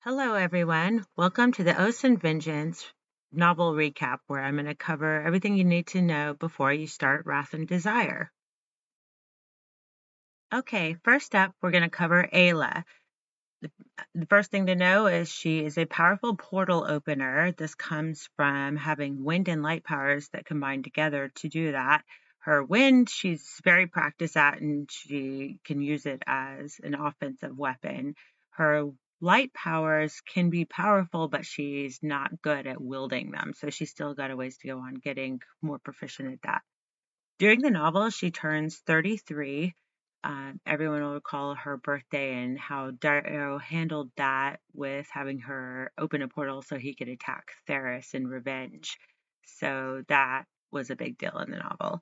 Hello, everyone. Welcome to the Oaths and Vengeance novel recap, where I'm going to cover everything you need to know before you start Wrath and Desire. Okay, first up, we're going to cover Ayla. The first thing to know is she is a powerful portal opener. This comes from having wind and light powers that combine together to do that. Her wind, she's very practiced at, and she can use it as an offensive weapon. Her light powers can be powerful, but she's not good at wielding them. So she's still got a ways to go on getting more proficient at that. During the novel, she turns 33. Everyone will recall her birthday and how Darrow handled that with having her open a portal so he could attack Theris in revenge. So that was a big deal in the novel.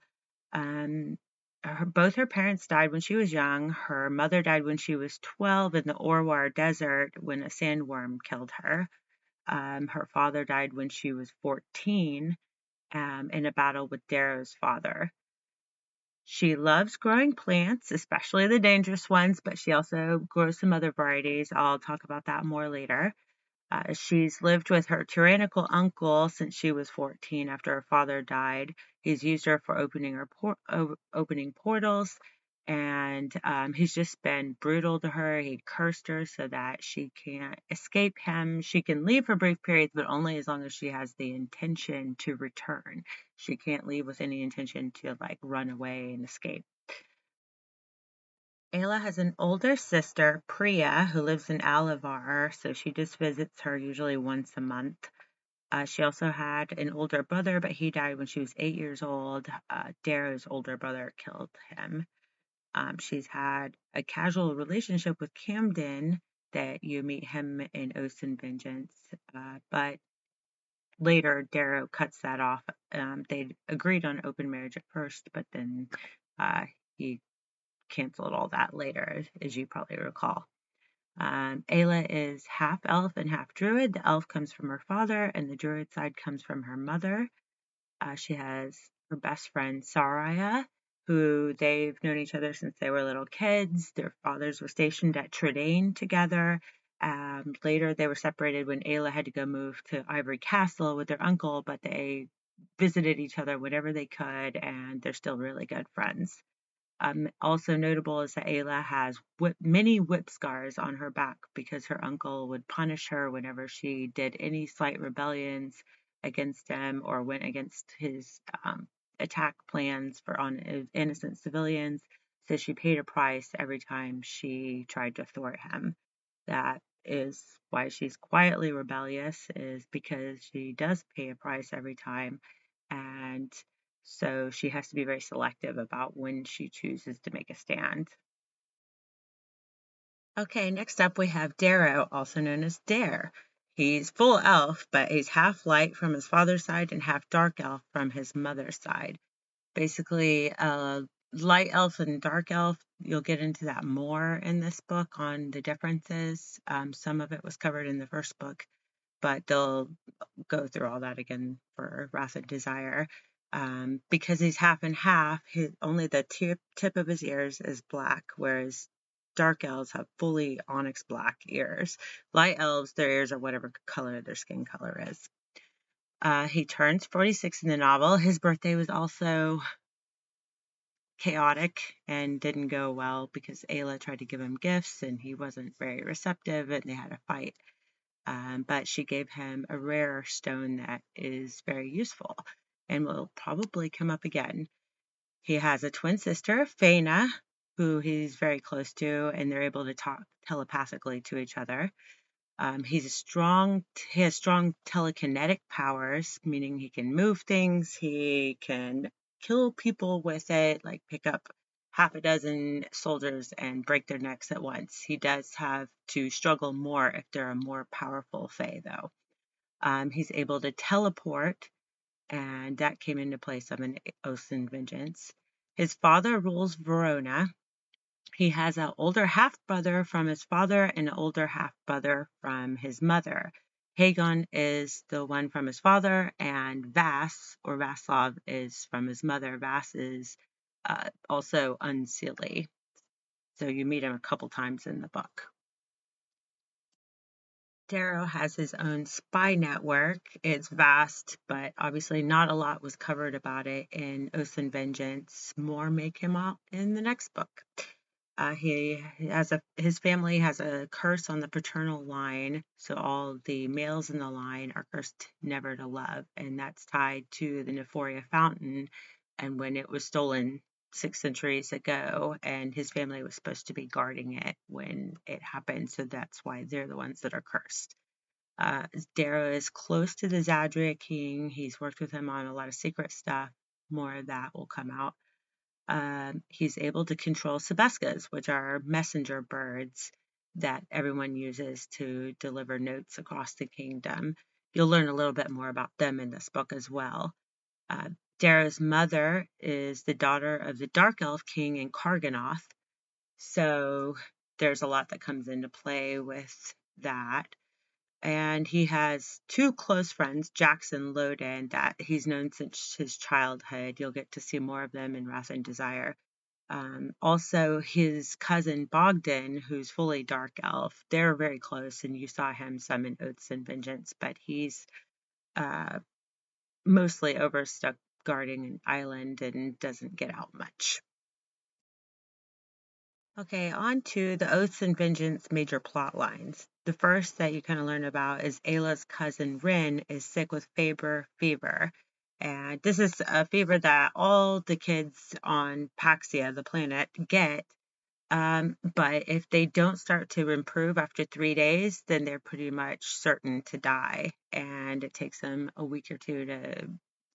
Both her parents died when she was young. Her mother died when she was 12 in the Orwar Desert when a sandworm killed her. Her father died when she was 14 in a battle with Darrow's father. She loves growing plants, especially the dangerous ones, but she also grows some other varieties. I'll talk about that more later. She's lived with her tyrannical uncle since she was 14 after her father died. He's used her for opening portals, and he's just been brutal to her. He cursed her so that she can't escape him. She can leave for brief periods, but only as long as she has the intention to return. She can't leave with any intention to run away and escape. Ayla has an older sister, Priya, who lives in Alivar, so she just visits her usually once a month. She also had an older brother, but he died when she was 8 years old. Darrow's older brother killed him. She's had a casual relationship with Camden that you meet him in Oaths and Vengeance, but later Darrow cuts that off. They agreed on open marriage at first, but then he canceled all that later, as you probably recall. Ayla is half elf and half druid. The elf comes from her father, and the druid side comes from her mother. She has her best friend, Saraya, who they've known each other since they were little kids. Their fathers were stationed at Tridane together. Later, they were separated when Ayla had to go move to Ivory Castle with their uncle, but they visited each other whenever they could, and they're still really good friends. Also notable is that Ayla has many whip scars on her back because her uncle would punish her whenever she did any slight rebellions against him or went against his attack plans on innocent civilians. So she paid a price every time she tried to thwart him. That is why she's quietly rebellious, is because she does pay a price every time. And so she has to be very selective about when she chooses to make a stand. Okay, next up we have Darrow, also known as Dare. He's full elf, but he's half light from his father's side and half dark elf from his mother's side. Basically, light elf and dark elf, you'll get into that more in this book on the differences. Some of it was covered in the first book, but they'll go through all that again for Wrath and Desire. Because he's half and half, only the tip of his ears is black, whereas dark elves have fully onyx black ears. Light elves, their ears are whatever color their skin color is. He turns 46 in the novel. His birthday was also chaotic and didn't go well because Ayla tried to give him gifts and he wasn't very receptive and they had a fight. But she gave him a rare stone that is very useful and will probably come up again. He has a twin sister, Faina, who he's very close to, and they're able to talk telepathically to each other. He has strong telekinetic powers, meaning he can move things. He can kill people with it, like pick up half a dozen soldiers and break their necks at once. He does have to struggle more if they're a more powerful Fae, though. He's able to teleport, and that came into play some in Oaths and Vengeance. His father rules Verona. He has an older half-brother from his father and an older half-brother from his mother. Hagon is the one from his father, and Vas, or Vaslov, is from his mother. Vas is also unseelie. So you meet him a couple times in the book. Darrow has his own spy network. It's vast, but obviously not a lot was covered about it in Oath and Vengeance. More may come out in the next book. His family has a curse on the paternal line, so all the males in the line are cursed never to love, and that's tied to the Nephoria fountain. And when it was stolen 6 centuries ago, and his family was supposed to be guarding it when it happened, so that's why they're the ones that are cursed. Uh, Darrow is close to the Zadrya king. He's worked with him on a lot of secret stuff. More of that will come out. He's able to control Sebescas, which are messenger birds that everyone uses to deliver notes across the kingdom. You'll learn a little bit more about them in this book as well. Uh, Darrow's mother is the daughter of the Dark Elf King in Karganoth, so there's a lot that comes into play with that. And he has two close friends, Jackson Loden, that he's known since his childhood. You'll get to see more of them in Wrath and Desire. Also, his cousin Bogdan, who's fully dark elf, they're very close, and you saw him some in Oaths and Vengeance, but he's uh, mostly overstuck guarding an island and doesn't get out much. Okay, on to the Oaths and Vengeance major plot lines. The first that you kind of learn about is Ayla's cousin Rin is sick with fever. And this is a fever that all the kids on Paxia, the planet, get. But if they don't start to improve after 3 days, then they're pretty much certain to die. And it takes them a week or two to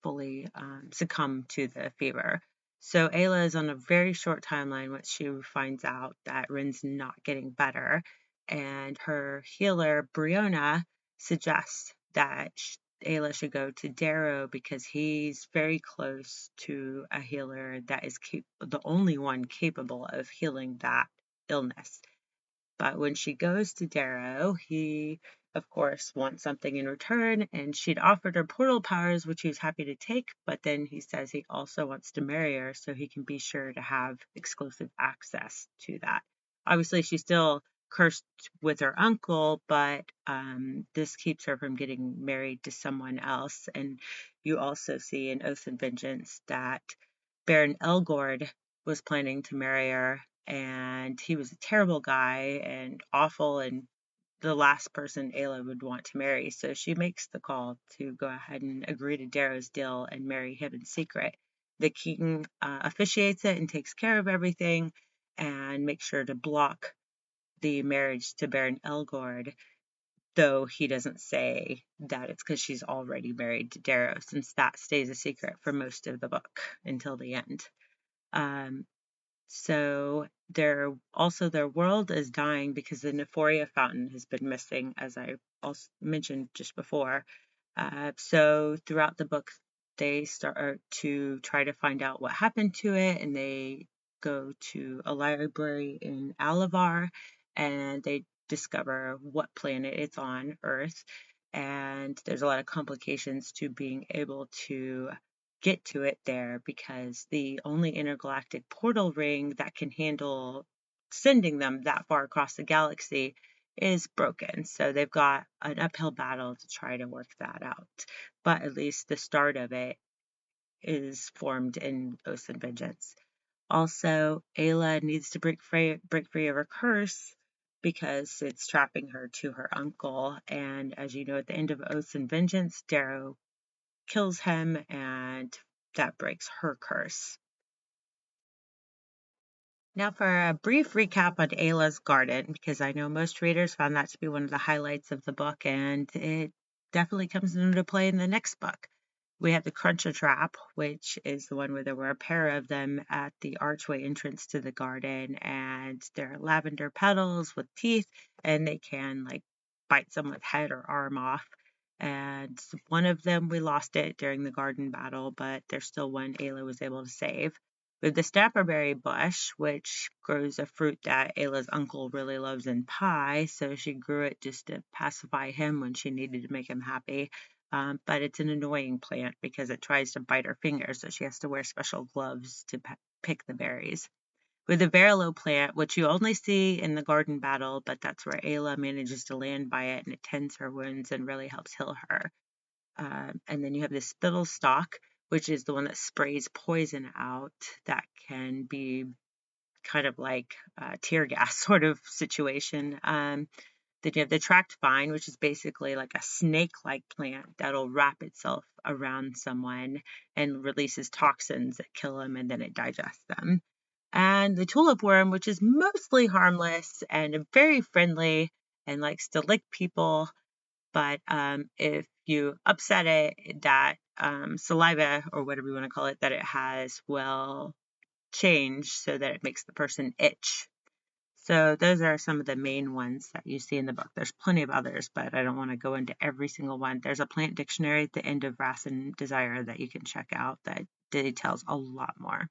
fully succumb to the fever. So Ayla is on a very short timeline once she finds out that Rin's not getting better. And her healer, Briona, suggests that Ayla should go to Darrow because he's very close to a healer that is the only one capable of healing that illness. But when she goes to Darrow, he, of course, wants something in return, and she'd offered her portal powers, which he's happy to take, but then he says he also wants to marry her so he can be sure to have exclusive access to that. Obviously, she's still cursed with her uncle, but this keeps her from getting married to someone else. And you also see in Oath and Vengeance that Baron Elgord was planning to marry her, and he was a terrible guy and awful and the last person Ayla would want to marry. So she makes the call to go ahead and agree to Darrow's deal and marry him in secret. The king officiates it and takes care of everything and makes sure to block the marriage to Baron Elgord, though he doesn't say that it's because she's already married to Darrow, since that stays a secret for most of the book until the end. Um, so their world is dying because the Nephoria fountain has been missing, as I also mentioned just before. So throughout the book, they start to try to find out what happened to it, and they go to a library in Alavar, and they discover what planet it's on, Earth. And there's a lot of complications to being able to get to it there because the only intergalactic portal ring that can handle sending them that far across the galaxy is broken. So they've got an uphill battle to try to work that out. But at least the start of it is formed in Oath and Vengeance. Also, Ayla needs to break free of her curse because it's trapping her to her uncle. And as you know, at the end of Oath and Vengeance, Darrow kills him, and that breaks her curse. Now, for a brief recap on Ayla's Garden, because I know most readers found that to be one of the highlights of the book, and it definitely comes into play in the next book. We have the Cruncher Trap, which is the one where there were a pair of them at the archway entrance to the garden, and they're lavender petals with teeth, and they can like bite someone's head or arm off. And one of them, we lost it during the garden battle, but there's still one Ayla was able to save. We have the snapperberry bush, which grows a fruit that Ayla's uncle really loves in pie, so she grew it just to pacify him when she needed to make him happy. But it's an annoying plant because it tries to bite her fingers, so she has to wear special gloves to pick the berries. with the Verillo plant, which you only see in the garden battle, but that's where Ayla manages to land by it, and it tends her wounds and really helps heal her. And then you have the spittle stalk, which is the one that sprays poison out that can be kind of like tear gas sort of situation. Then you have the tract vine, which is basically like a snake-like plant that'll wrap itself around someone and releases toxins that kill them, and then it digests them. And the tulip worm, which is mostly harmless and very friendly and likes to lick people, but if you upset it, that saliva, or whatever you want to call it, that it has will change so that it makes the person itch. So those are some of the main ones that you see in the book. There's plenty of others, but I don't want to go into every single one. There's a plant dictionary at the end of Wrath and Desire that you can check out that details a lot more.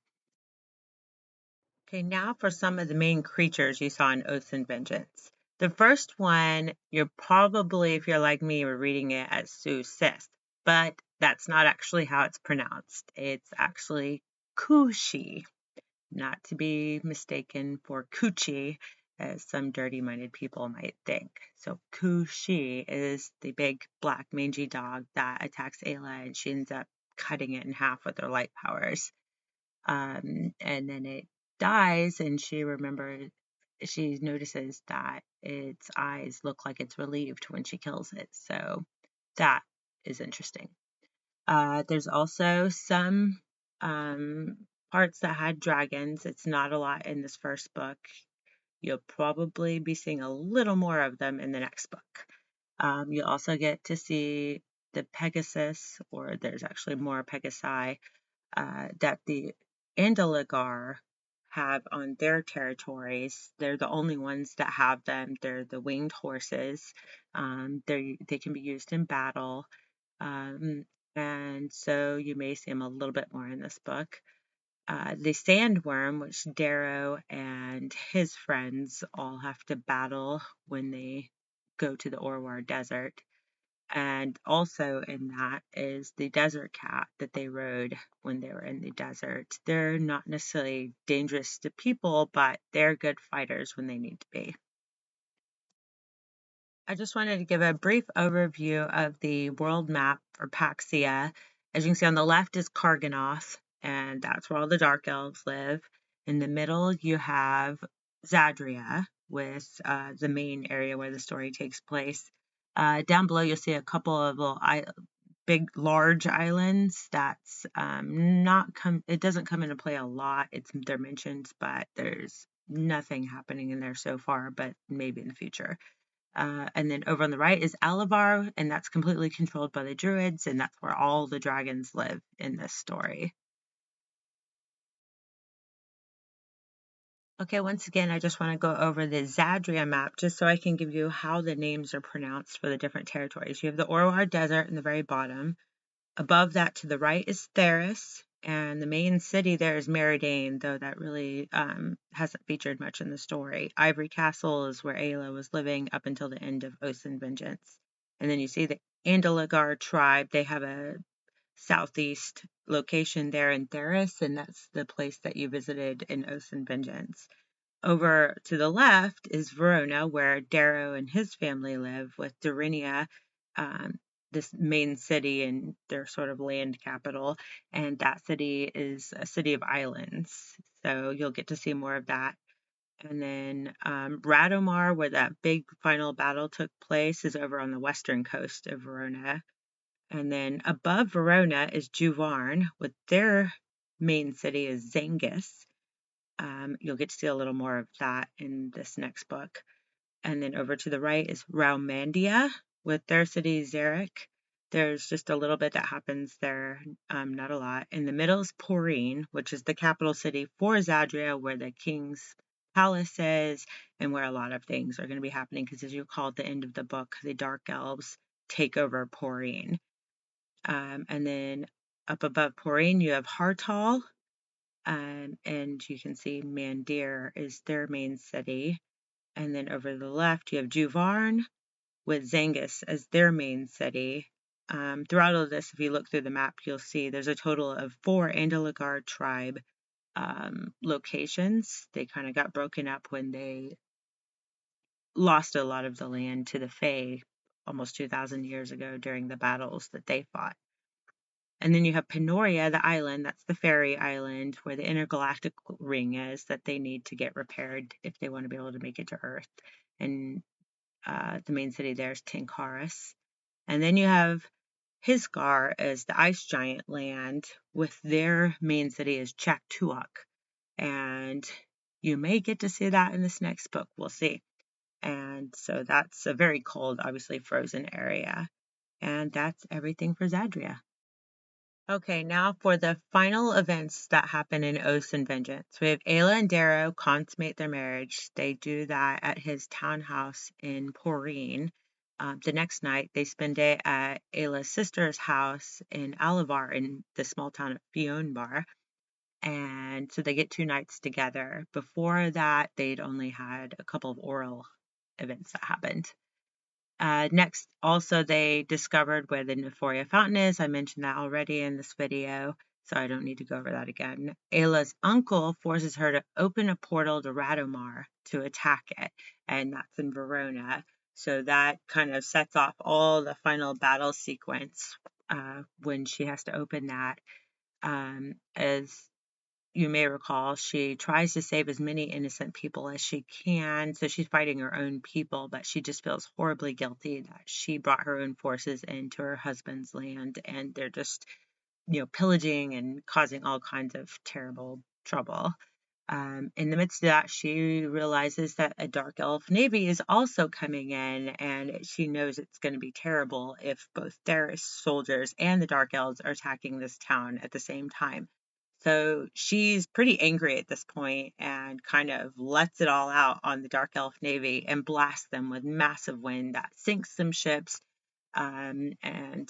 Okay, now for some of the main creatures you saw in Oaths and Vengeance. The first one, you're probably, if you're like me, you're reading it as Sue Sis, but that's not actually how it's pronounced. It's actually Kushi, not to be mistaken for Coochie, as some dirty-minded people might think. So Kushi is the big black mangy dog that attacks Ayla, and she ends up cutting it in half with her light powers. And then it dies, and she notices that its eyes look like it's relieved when she kills it. So that is interesting. There's also some parts that had dragons. It's not a lot in this first book. You'll probably be seeing a little more of them in the next book. You'll also get to see the Pegasus, or there's actually more Pegasi, that the Andalagar have on their territories. They're the only ones that have them. They're the winged horses. They can be used in battle. Um, and so you may see them a little bit more in this book. The sandworm, which Darrow and his friends all have to battle when they go to the Orwar Desert. And also in that is the desert cat that they rode when they were in the desert. They're not necessarily dangerous to people, but they're good fighters when they need to be. I just wanted to give a brief overview of the world map for Paxia. As you can see on the left is Karganoth, and that's where all the Dark Elves live. In the middle, you have Zadrya, with the main area where the story takes place. Down below, you'll see a couple of little big, large islands. That's it doesn't come into play a lot. They're mentioned, but there's nothing happening in there so far, but maybe in the future. And then over on the right is Alavar, and that's completely controlled by the Druids, and that's where all the dragons live in this story. Okay, once again, I just want to go over the Zadrya map just so I can give you how the names are pronounced for the different territories. You have the Orwar Desert in the very bottom. Above that to the right is Theris, and the main city there is Meridane, though that really hasn't featured much in the story. Ivory Castle is where Ayla was living up until the end of Oaths and Vengeance. And then you see the Andalagar tribe. They have a southeast location there in Theris, and that's the place that you visited in Oaths and Vengeance. Over to the left is Verona, where Darrow and his family live, with Dorinia, this main city and their sort of land capital. And that city is a city of islands. So you'll get to see more of that. And then Radomar, where that big final battle took place, is over on the western coast of Verona. And then above Verona is Juvarn, with their main city is Zengis. You'll get to see a little more of that in this next book. And then over to the right is Raumandia, with their city Zarek. There's just a little bit that happens there, not a lot. In the middle is Porine, which is the capital city for Zadrya, where the king's palace is, and where a lot of things are going to be happening, because as you call at the end of the book, the Dark Elves take over Porine. And then up above Porine, you have Hartal, and you can see Mandir is their main city. And then over to the left, you have Juvarn, with Zengis as their main city. Throughout all of this, if you look through the map, you'll see there's a total of 4 Andalagar tribe locations. They kind of got broken up when they lost a lot of the land to the Fae almost 2,000 years ago during the battles that they fought. And then you have Panoria, the island, that's the fairy island where the intergalactic ring is that they need to get repaired if they want to be able to make it to Earth. And the main city there is Tinkaris. And then you have Hisgar as the ice giant land, with their main city is Chaktuak. And you may get to see that in this next book. We'll see. And so that's a very cold, obviously frozen area. And that's everything for Zadrya. Okay, now for the final events that happen in Oaths and Vengeance. We have Ayla and Darrow consummate their marriage. They do that at his townhouse in Poreen. The next night, they spend it at Ayla's sister's house in Alivar in the small town of Fionbar. And so they get 2 nights together. Before that, they'd only had a couple of oral events that happened. Next, also, they discovered where the Neforia fountain is. I mentioned that already in this video, so I don't need to go over that again. Ayla's uncle forces her to open a portal to Radomar to attack it, and that's in Verona. So that kind of sets off all the final battle sequence when she has to open that. As you may recall, she tries to save as many innocent people as she can. So she's fighting her own people, but she just feels horribly guilty that she brought her own forces into her husband's land and they're just, pillaging and causing all kinds of terrible trouble. In the midst of that, she realizes that a dark elf navy is also coming in, and she knows it's going to be terrible if both their soldiers and the dark elves are attacking this town at the same time. So she's pretty angry at this point and kind of lets it all out on the Dark Elf Navy and blasts them with massive wind that sinks some ships and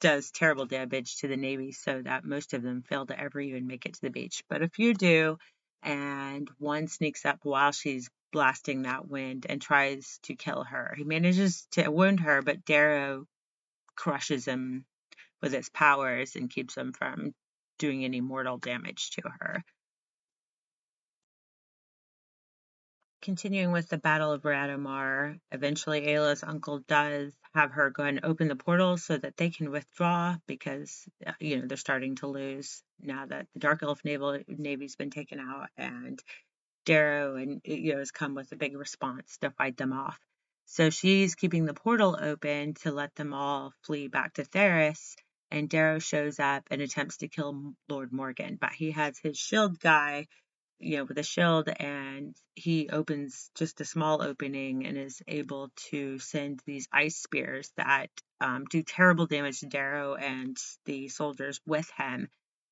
does terrible damage to the Navy so that most of them fail to ever even make it to the beach. But a few do, and one sneaks up while she's blasting that wind and tries to kill her. He manages to wound her, but Darrow crushes him with his powers and keeps him from doing any mortal damage to her. Continuing with the Battle of Radamar, eventually Ayla's uncle does have her go and open the portal so that they can withdraw because, they're starting to lose now that the Dark Elf Navy's been taken out and Darrow and, has come with a big response to fight them off. So she's keeping the portal open to let them all flee back to Theris, and Darrow shows up and attempts to kill Lord Morgan, but he has his shield guy, with a shield, and he opens just a small opening and is able to send these ice spears that do terrible damage to Darrow and the soldiers with him.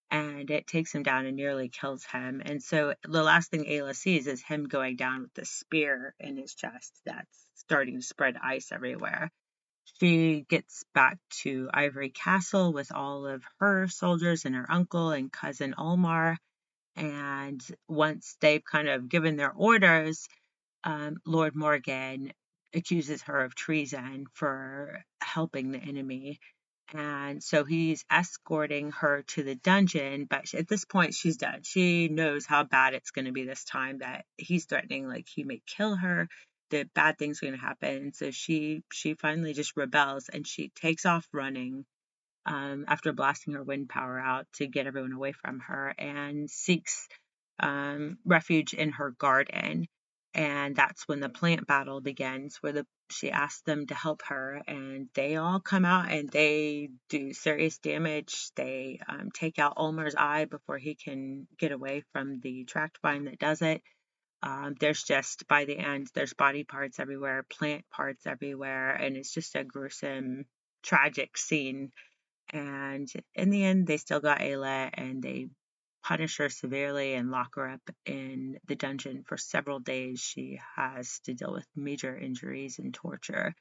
And it takes him down and nearly kills him. And so the last thing Ayla sees is him going down with the spear in his chest that's starting to spread ice everywhere. She gets back to Ivory Castle with all of her soldiers and her uncle and cousin Ulmar. And once they've kind of given their orders, Lord Morgan accuses her of treason for helping the enemy. And so he's escorting her to the dungeon, but at this point she's done. She knows how bad it's going to be this time, that he's threatening like he may kill her, that bad things are going to happen. So she finally just rebels and she takes off running after blasting her wind power out to get everyone away from her, and seeks refuge in her garden. And that's when the plant battle begins, where she asks them to help her, and they all come out and they do serious damage. They take out Ulmer's eye before he can get away from the tract vine that does it. There's just, by the end, there's body parts everywhere, plant parts everywhere, and it's just a gruesome, tragic scene. And in the end, they still got Ayla and they punish her severely and lock her up in the dungeon for several days. She has to deal with major injuries and torture.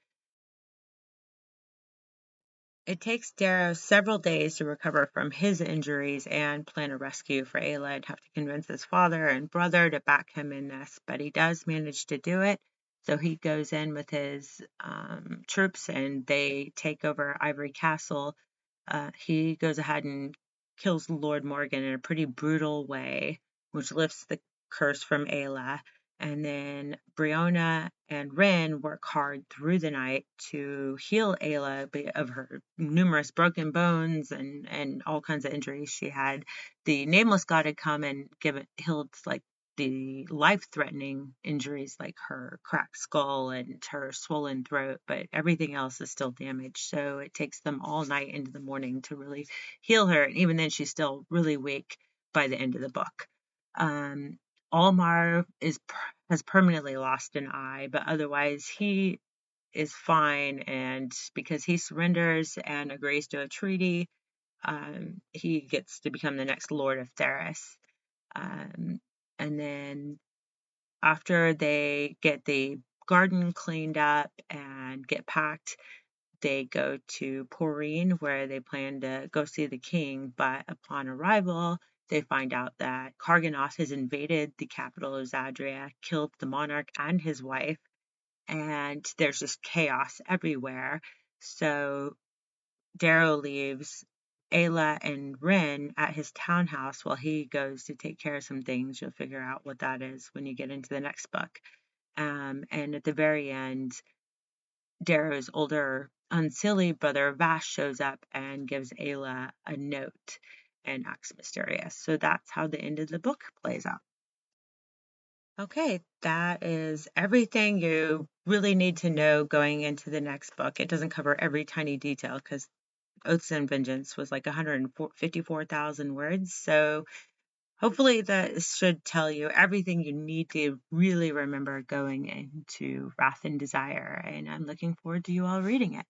It takes Darrow several days to recover from his injuries and plan a rescue for Ayla and have to convince his father and brother to back him in this, but he does manage to do it. So he goes in with his troops and they take over Ivory Castle. He goes ahead and kills Lord Morgan in a pretty brutal way which lifts the curse from Ayla. And then Brianna and Rin work hard through the night to heal Ayla of her numerous broken bones and all kinds of injuries she had. The nameless god had come and healed like the life-threatening injuries like her cracked skull and her swollen throat, but everything else is still damaged. So it takes them all night into the morning to really heal her. And even then, she's still really weak by the end of the book. Almar has permanently lost an eye, but otherwise he is fine. And because he surrenders and agrees to a treaty, he gets to become the next Lord of Theros. And then after they get the garden cleaned up and get packed, they go to Porine, where they plan to go see the king. But upon arrival, they find out that Karganoth has invaded the capital of Zadrya, killed the monarch and his wife, and there's just chaos everywhere. So Darrow leaves Ayla and Rin at his townhouse while he goes to take care of some things. You'll figure out what that is when you get into the next book. And at the very end, Darrow's older, unsilly brother Vash shows up and gives Ayla a note and acts mysterious. So that's how the end of the book plays out. Okay, that is everything you really need to know going into the next book. It doesn't cover every tiny detail because Oaths and Vengeance was like 154,000 words. So hopefully that should tell you everything you need to really remember going into Wrath and Desire. And I'm looking forward to you all reading it.